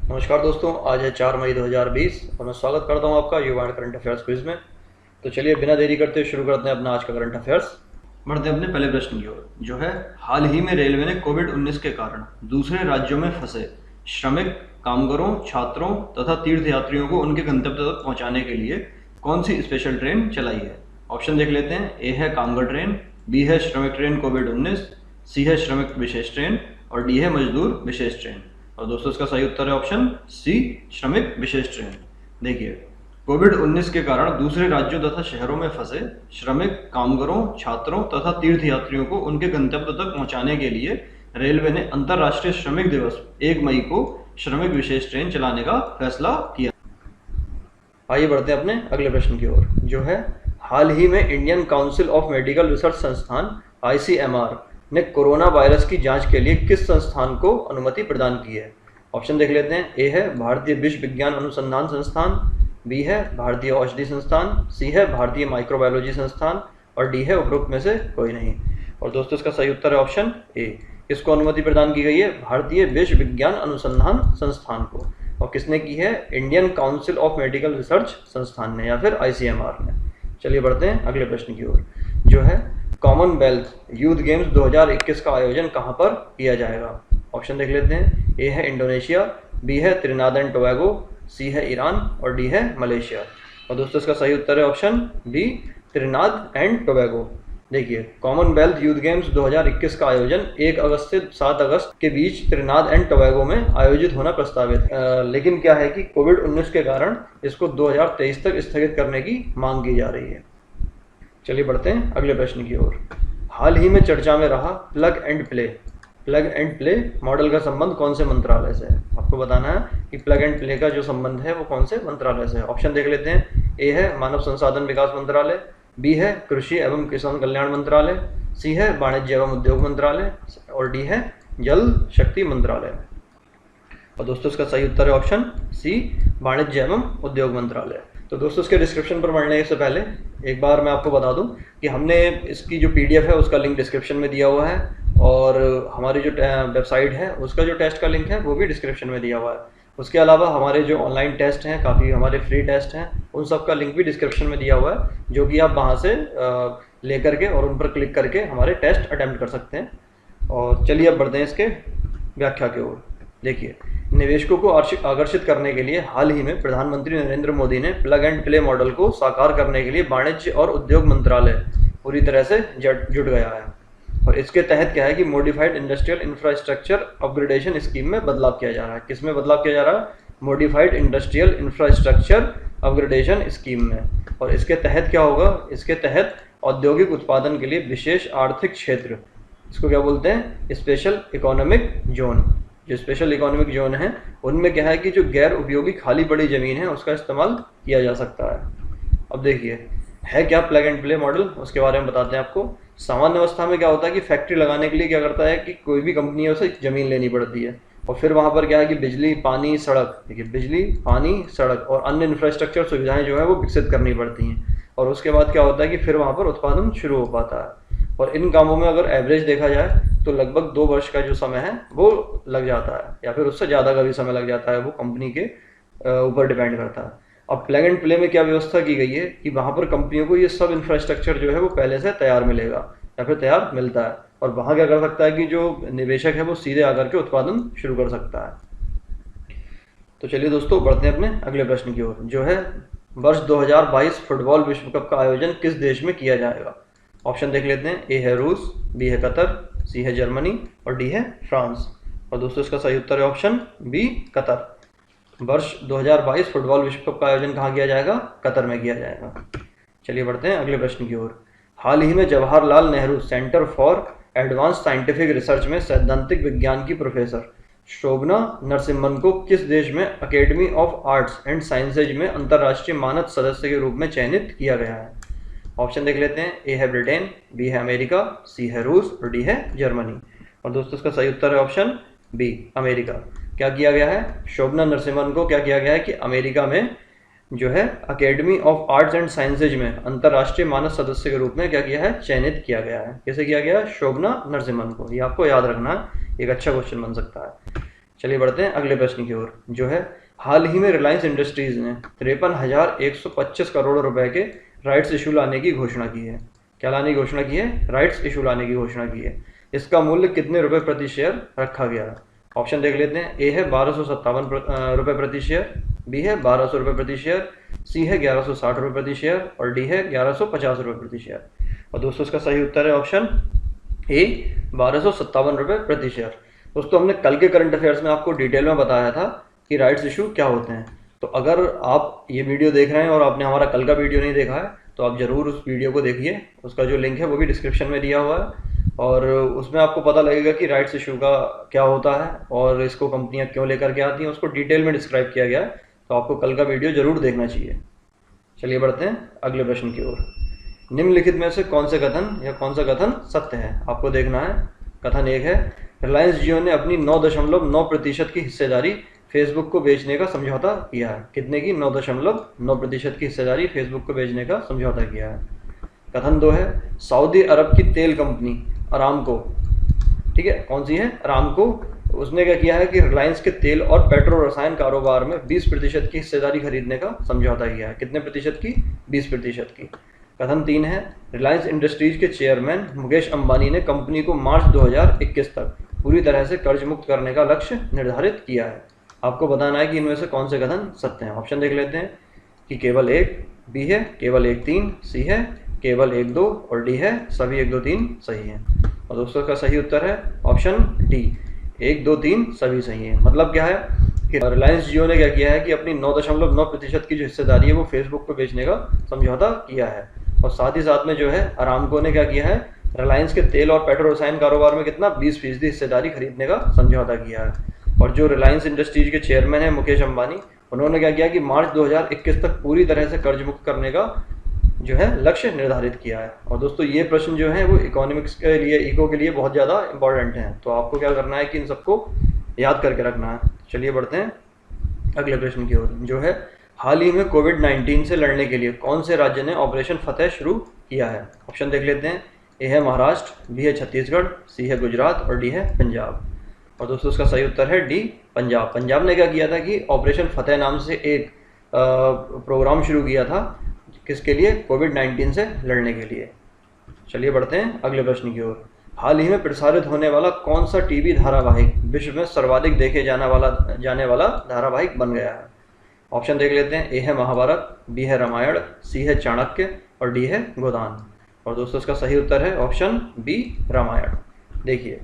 नमस्कार दोस्तों, आज है 4 मई 2020 और मैं स्वागत करता हूं आपका युवा एंड करंट अफेयर्स क्विज में। तो चलिए बिना देरी करते शुरू करते हैं अपना आज का करंट अफेयर्स। बढ़ते हैं अपने पहले प्रश्न की ओर, जो है हाल ही में रेलवे ने कोविड-19 के कारण दूसरे राज्यों में फंसे श्रमिक, कामगारों, छात्रों तथा तीर्थयात्रियों को उनके गंतव्य तक पहुंचाने के लिए कौन सी स्पेशल ट्रेन चलाई है। ऑप्शन देख लेते हैं। ए है कामगार ट्रेन, बी है श्रमिक ट्रेन कोविड-19, सी है श्रमिक विशेष ट्रेन और डी है मजदूर विशेष ट्रेन। और दोस्तों इसका सही उत्तर है ऑप्शन सी, श्रमिक विशेष ट्रेन। देखिए, कोविड-19 के कारण दूसरे राज्यों तथा शहरों में फंसे श्रमिक, कामगारों, छात्रों तथा तीर्थयात्रियों को उनके गंतव्य तक पहुंचाने के लिए रेलवे ने अंतर्राष्ट्रीय श्रमिक दिवस 1 मई को श्रमिक विशेष ट्रेन चलाने का फैसला किया। आइए बढ़ते हैं अपने अगले प्रश्न की ओर, जो है हाल ही में Indian council of medical research संस्थान ICMR ने कोरोना वायरस की जांच के लिए किस संस्थान को अनुमति प्रदान की है। ऑप्शन देख लेते हैं। ए है भारतीय विश्व विज्ञान अनुसंधान संस्थान, बी है भारतीय औषधि संस्थान, सी है भारतीय माइक्रोबायोलॉजी संस्थान और डी है उपरोक्त में से कोई नहीं। और दोस्तों इसका सही उत्तर है ऑप्शन ए। इसको अनुमति प्रदान की गई है भारतीय विश्व विज्ञान अनुसंधान संस्थान को। और किसने की है? Indian council of medical research संस्थान ने या फिर ICMR ने। चलिए बढ़ते हैं अगले प्रश्न की ओर, जो है कॉमनवेल्थ यूथ गेम्स 2021 का आयोजन कहां पर किया जाएगा। ऑप्शन देख लेते हैं। ए है इंडोनेशिया, बी है त्रिनाद एंड टोबैगो, सी है ईरान और डी है मलेशिया। और दोस्तों इसका सही उत्तर है option B, Trinidad and Tobago. देखिए, कॉमनवेल्थ यूथ गेम्स 2021 का आयोजन 1 अगस्त से 7 अगस्त के बीच त्रिनाद एंड टोबैगो में आयोजित होना प्रस्तावित है। लेकिन क्या है कि कोविड-19 के कारण इसको 2023 तक स्थगित करने की मांग की जा रही है। चलिए बढ़ते हैं अगले प्रश्न की ओर। हाल ही में चर्चा में रहा प्लग एंड प्ले मॉडल का संबंध कौन से मंत्रालय से है। आपको बताना है कि प्लग एंड प्ले का जो संबंध है वो कौन से मंत्रालय से है। ऑप्शन देख लेते हैं। ए है मानव संसाधन विकास मंत्रालय, बी है कृषि एवं किसान कल्याण मंत्रालय, सी है वाणिज्य एवं उद्योग मंत्रालय और डी है जल शक्ति मंत्रालय। और दोस्तों इसका सही उत्तर है ऑप्शन सी, वाणिज्य एवं उद्योग मंत्रालय। तो दोस्तों इसके डिस्क्रिप्शन पर बढ़ने से पहले एक बार मैं आपको बता दूं कि हमने इसकी जो PDF है उसका लिंक डिस्क्रिप्शन में दिया हुआ है और हमारी जो वेबसाइट है उसका जो टेस्ट का लिंक है वो भी डिस्क्रिप्शन में दिया हुआ है। उसके अलावा हमारे जो ऑनलाइन टेस्ट हैं, काफ़ी हमारे फ्री टेस्ट हैं, उन सब का लिंक भी डिस्क्रिप्शन में दिया हुआ है, जो कि आप वहाँ से ले करके और उन पर क्लिक करके हमारे टेस्ट अटैम्प्ट कर सकते हैं। और चलिए अब बढ़ते हैं इसके व्याख्या की ओर। देखिए, निवेशकों को आकर्षित करने के लिए हाल ही में प्रधानमंत्री नरेंद्र मोदी ने प्लग एंड प्ले मॉडल को साकार करने के लिए वाणिज्य और उद्योग मंत्रालय पूरी तरह से जुट गया है। और इसके तहत क्या है कि modified industrial infrastructure upgradation scheme में बदलाव किया जा रहा है। किस में बदलाव किया जा रहा है? Modified industrial infrastructure upgradation scheme में। और इसके तहत क्या होगा? इसके तहत औद्योगिक उत्पादन के लिए विशेष आर्थिक क्षेत्र, इसको क्या बोलते हैं? Special economic zone. जो स्पेशल इकोनॉमिक जोन है उनमें क्या है कि जो गैर उपयोगी खाली पड़ी जमीन है उसका इस्तेमाल किया जा सकता है। अब देखिए, है क्या प्लग एंड प्ले मॉडल, उसके बारे में बताते हैं आपको। सामान्य अवस्था में क्या होता है कि फैक्ट्री लगाने के लिए क्या करता है कि कोई भी कंपनी है उसे जमीन लेनी पड़ती है और फिर वहाँ पर क्या है कि बिजली, पानी, सड़क, देखिए बिजली, पानी, सड़क और अन्य इंफ्रास्ट्रक्चर सुविधाएं जो है वो विकसित करनी पड़ती हैं। और उसके बाद क्या होता है कि फिर वहाँ पर उत्पादन शुरू हो पाता है। और इन कामों में अगर एवरेज देखा जाए तो लगभग 2 वर्ष का जो समय है वो लग जाता है या फिर उससे ज़्यादा का भी समय लग जाता है, वो कंपनी के ऊपर डिपेंड करता है। अब प्लग एंड प्ले में क्या व्यवस्था की गई है कि वहाँ पर कंपनियों को ये सब इंफ्रास्ट्रक्चर जो है वो पहले से तैयार मिलेगा या फिर तैयार मिलता है और वहाँ क्या कर सकता है कि जो निवेशक है वो सीधे आकर के उत्पादन शुरू कर सकता है। तो चलिए दोस्तों बढ़ते हैं अपने अगले प्रश्न की ओर, जो है वर्ष 2022 फुटबॉल विश्व कप का आयोजन किस देश में किया जाएगा। ऑप्शन देख लेते हैं। ए है रूस, बी है कतर, सी है जर्मनी और डी है फ्रांस। और दोस्तों इसका सही उत्तर है ऑप्शन बी, कतर। वर्ष 2022 फुटबॉल विश्व कप का आयोजन कहाँ किया जाएगा? कतर में किया जाएगा। चलिए बढ़ते हैं अगले प्रश्न की ओर। हाल ही में Jawaharlal Nehru centre for advance scientific research में सैद्धांतिक विज्ञान की प्रोफेसर शोभना नरसिम्हन को किस देश में academy of arts and sciences में अंतर्राष्ट्रीय मानद सदस्य के रूप में चयनित किया गया है। ऑप्शन देख लेते हैं। ए है ब्रिटेन, बी है अमेरिका, सी है रूस और डी है जर्मनी। और दोस्तों इसका सही उत्तर है ऑप्शन बी, अमेरिका। क्या किया गया है? शोभना नरसिम्हन को क्या किया गया है कि अमेरिका में जो है academy of arts and sciences में अंतर्राष्ट्रीय मानद सदस्य के रूप में क्या किया है? चयनित किया गया है। कैसे किया गया? शोभना नरसिम्हन को। ये आपको याद रखना है, एक अच्छा क्वेश्चन बन सकता है। चलिए बढ़ते हैं अगले प्रश्न की ओर, जो है हाल ही में रिलायंस इंडस्ट्रीज ने 53,125 करोड़ रुपए के राइट्स इशू लाने की घोषणा की है। क्या लाने की घोषणा की है? राइट्स इशू लाने की घोषणा की है। इसका मूल्य कितने रुपए प्रति शेयर रखा गया है? ऑप्शन देख लेते हैं। ए है 1257 रुपए प्रति शेयर, बी है 1200 रुपए प्रति शेयर, सी है 1160 रुपए प्रति शेयर और डी है 1150 रुपए प्रति शेयर। और दोस्तों इसका सही उत्तर है ऑप्शन ए 1257 रुपए प्रति शेयर। दोस्तों हमने कल के करंट अफेयर्स में आपको डिटेल में बताया था कि राइट्स इशू क्या होते हैं। तो अगर आप ये वीडियो देख रहे हैं और आपने हमारा कल का वीडियो नहीं देखा है तो आप ज़रूर उस वीडियो को देखिए। उसका जो लिंक है वो भी डिस्क्रिप्शन में दिया हुआ है और उसमें आपको पता लगेगा कि राइट्स इशू का क्या होता है और इसको कंपनियां क्यों लेकर के आती हैं, उसको डिटेल में डिस्क्राइब किया गया है। तो आपको कल का वीडियो ज़रूर देखना चाहिए। चलिए बढ़ते हैं अगले प्रश्न की ओर। निम्नलिखित में से कौन से कथन या कौन सा कथन सत्य है? आपको देखना है। कथन एक है, रिलायंस जियो ने अपनी 9.9% की हिस्सेदारी फेसबुक को बेचने का समझौता किया है। कितने की? 9.9% की हिस्सेदारी फेसबुक को बेचने का समझौता किया है। कथन दो है, सऊदी अरब की तेल कंपनी अरामको, ठीक है, कौन सी है? अरामको, उसने क्या किया है कि रिलायंस के तेल और पेट्रो रसायन कारोबार में 20% की हिस्सेदारी खरीदने का समझौता किया है। कितने प्रतिशत की? 20% की। कथन तीन है, रिलायंस इंडस्ट्रीज के चेयरमैन मुकेश अंबानी ने कंपनी को मार्च 2021 तक पूरी तरह से कर्ज मुक्त करने का लक्ष्य निर्धारित किया है। आपको बताना है कि इनमें से कौन से कथन सत्य हैं। ऑप्शन देख लेते हैं कि केवल एक, बी है केवल 1, 3, सी है केवल 1, 2 और डी है सभी 1, 2, 3 सही है। और दोस्तों का सही उत्तर है ऑप्शन डी, 1, 2, 3 सभी सही है। मतलब क्या है कि रिलायंस जियो ने क्या किया है कि अपनी 9.9% की जो हिस्सेदारी है वो फेसबुक को बेचने का समझौता किया है। और साथ ही साथ में जो है अरामको ने क्या किया है, रिलायंस के तेल और पेट्रो रसायन कारोबार में कितना 20% हिस्सेदारी खरीदने का समझौता किया है। और जो रिलायंस इंडस्ट्रीज के चेयरमैन है मुकेश अंबानी, उन्होंने क्या किया कि मार्च 2021 तक पूरी तरह से कर्ज मुक्त करने का जो है लक्ष्य निर्धारित किया है। और दोस्तों ये प्रश्न जो है वो इकोनॉमिक्स के लिए, इको के लिए बहुत ज़्यादा इंपॉर्टेंट हैं। तो आपको क्या करना है कि इन सबको याद करके रखना है। चलिए बढ़ते हैं अगले प्रश्न की ओर, जो है हाल ही में कोविड-19 से लड़ने के लिए कौन से राज्य ने ऑपरेशन फतेह शुरू किया है? ऑप्शन देख लेते हैं। ए है महाराष्ट्र, बी है छत्तीसगढ़, सी है गुजरात और डी है पंजाब। और दोस्तों उसका सही उत्तर है डी, पंजाब। पंजाब ने क्या किया था कि ऑपरेशन फतेह नाम से एक प्रोग्राम शुरू किया था। किसके लिए? कोविड-19 से लड़ने के लिए। चलिए बढ़ते हैं अगले प्रश्न की ओर। हाल ही में प्रसारित होने वाला कौन सा टीवी धारावाहिक विश्व में सर्वाधिक देखे जाने वाला धारावाहिक बन गया है? ऑप्शन देख लेते हैं। ए है महाभारत, बी है रामायण, सी है चाणक्य और डी है गोदान। और दोस्तों इसका सही उत्तर है ऑप्शन बी, रामायण। देखिए,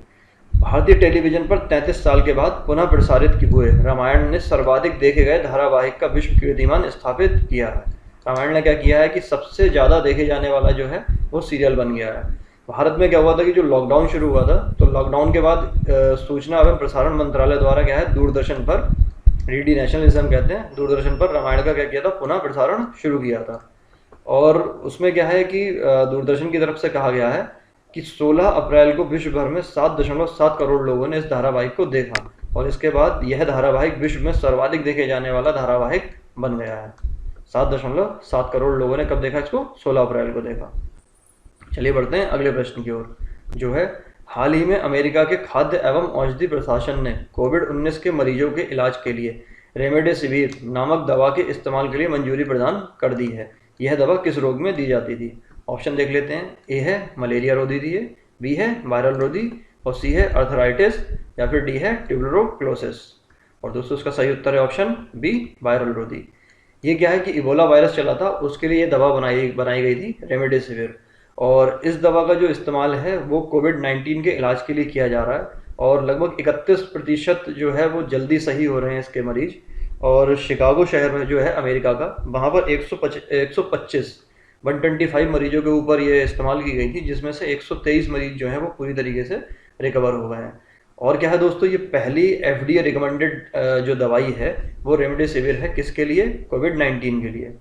भारतीय टेलीविजन पर 33 साल के बाद पुनः प्रसारित हुए रामायण ने सर्वाधिक देखे गए धारावाहिक का विश्व कीर्तिमान स्थापित किया है। रामायण ने क्या किया है कि सबसे ज़्यादा देखे जाने वाला जो है वो सीरियल बन गया है। भारत में क्या हुआ था कि जो लॉकडाउन शुरू हुआ था, तो लॉकडाउन के बाद सूचना एवं प्रसारण मंत्रालय द्वारा क्या है, दूरदर्शन पर, डीडी नेशनलिज्म कहते हैं, दूरदर्शन पर रामायण का क्या किया था, पुनः प्रसारण शुरू किया था। और उसमें क्या है कि दूरदर्शन की तरफ से कहा गया है कि 16 अप्रैल को विश्व भर में 7.7 करोड़ लोगों ने इस धारावाहिक को देखा और इसके बाद यह धारावाहिक विश्व में सर्वाधिक देखे जाने वाला धारावाहिक बन गया है। 7.7 करोड़ लोगों ने कब देखा इसको? 16 अप्रैल को देखा। चलिए बढ़ते हैं अगले प्रश्न की ओर, जो है हाल ही में अमेरिका के खाद्य एवं औषधि प्रशासन ने कोविड-19 के मरीजों के इलाज के लिए रेमडेसिविर नामक दवा के इस्तेमाल के लिए मंजूरी प्रदान कर दी है। यह दवा किस रोग में दी जाती थी? ऑप्शन देख लेते हैं। ए है मलेरिया रोधी थी, बी है वायरल रोधी और सी है अर्थराइटिस या फिर डी है ट्यूबरक्लोसिस। और दोस्तों उसका सही उत्तर है ऑप्शन बी, वायरल रोधी। ये क्या है कि इबोला वायरस चला था, उसके लिए ये दवा बनाई गई थी रेमडेसिविर। और इस दवा का जो इस्तेमाल है वो कोविड-19 के इलाज के लिए किया जा रहा है और लगभग 31% जो है वो जल्दी सही हो रहे हैं इसके मरीज। और शिकागो शहर में जो है अमेरिका का, वहाँ पर 125 मरीजों के ऊपर ये इस्तेमाल की गई थी, जिसमें से 123 मरीज जो हैं वो पूरी तरीके से रिकवर हो गए हैं। और क्या है दोस्तों, ये पहली FDA रिकमेंडेड जो दवाई है वो रेमडेसिविर है। किसके लिए? कोविड-19 के लिए।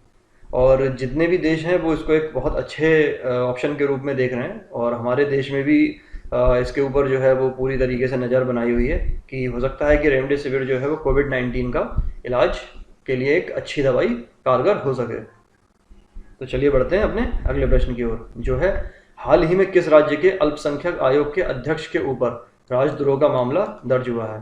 और जितने भी देश हैं वो इसको एक बहुत अच्छे ऑप्शन के रूप में देख रहे हैं और हमारे देश में भी इसके ऊपर जो है वो पूरी तरीके से नज़र बनाई हुई है कि हो सकता है कि रेमडेसिविर जो है वो कोविड-19 का इलाज के लिए एक अच्छी दवाई कारगर हो सके। तो चलिए बढ़ते हैं अपने अगले प्रश्न की ओर, जो है हाल ही में किस राज्य के अल्पसंख्यक आयोग के अध्यक्ष के ऊपर राजद्रोह का मामला दर्ज हुआ है?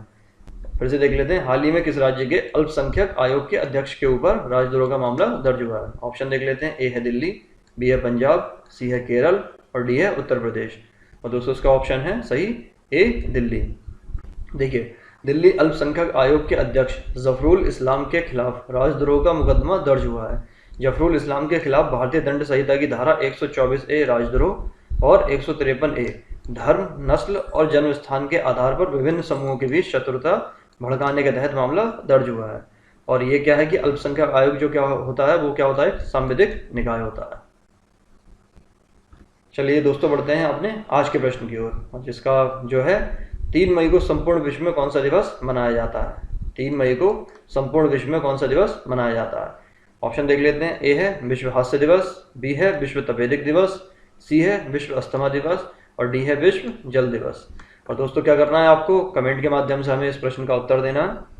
फिर से देख लेते हैं, हाल ही में किस राज्य के अल्पसंख्यक आयोग के अध्यक्ष के ऊपर राजद्रोह का मामला दर्ज हुआ है? ऑप्शन देख लेते हैं, ए है दिल्ली, बी है पंजाब, सी है केरल और डी है उत्तर प्रदेश। और दोस्तों इसका ऑप्शन है सही ए दिल्ली। देखिए, दिल्ली अल्पसंख्यक आयोग के अध्यक्ष जफरुल इस्लाम के खिलाफ राजद्रोह का मुकदमा दर्ज हुआ है। जफरुल इस्लाम के खिलाफ भारतीय दंड संहिता की धारा 124A राजद्रोह और 153A धर्म, नस्ल और जन्म स्थान के आधार पर विभिन्न समूहों के बीच शत्रुता भड़काने के तहत मामला दर्ज हुआ है। और ये क्या है कि अल्पसंख्यक आयोग जो क्या होता है, वो क्या होता है, सांविधिक निकाय होता है। चलिए दोस्तों, बढ़ते हैं अपने आज के प्रश्न की ओर, जिसका जो है 3 मई को संपूर्ण विश्व में कौन सा दिवस मनाया जाता है? 3 मई को संपूर्ण विश्व में कौन सा दिवस मनाया जाता है? ऑप्शन देख लेते हैं, ए है विश्व हास्य दिवस, बी है विश्व तपेदिक दिवस, सी है विश्व अस्थमा दिवस और डी है विश्व जल दिवस। और दोस्तों क्या करना है, आपको कमेंट के माध्यम से हमें इस प्रश्न का उत्तर देना है।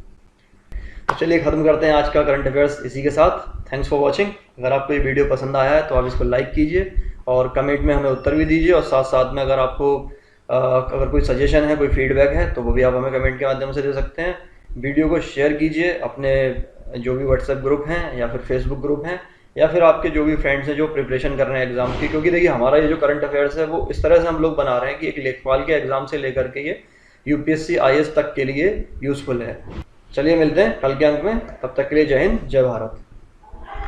तो चलिए खत्म करते हैं आज का करंट अफेयर्स इसी के साथ। Thanks for watching. अगर आपको ये वीडियो पसंद आया है तो आप इसको लाइक कीजिए और कमेंट में हमें उत्तर भी दीजिए, और साथ साथ में अगर आपको अगर कोई सजेशन है, कोई फीडबैक है, तो वो भी आप हमें कमेंट के माध्यम से दे सकते हैं। वीडियो को शेयर कीजिए अपने जो भी व्हाट्सएप ग्रुप हैं या फिर फेसबुक ग्रुप हैं या फिर आपके जो भी फ्रेंड्स हैं जो प्रिपरेशन कर रहे हैं एग्जाम की, क्योंकि देखिए हमारा ये जो करंट अफेयर्स है वो इस तरह से हम लोग बना रहे हैं कि एक लेखपाल के एग्जाम से लेकर के ये यूपीएससी आईएएस तक के लिए यूजफुल है। चलिए मिलते हैं कल के अंक में, तब तक के लिए जय हिंद, जय भारत।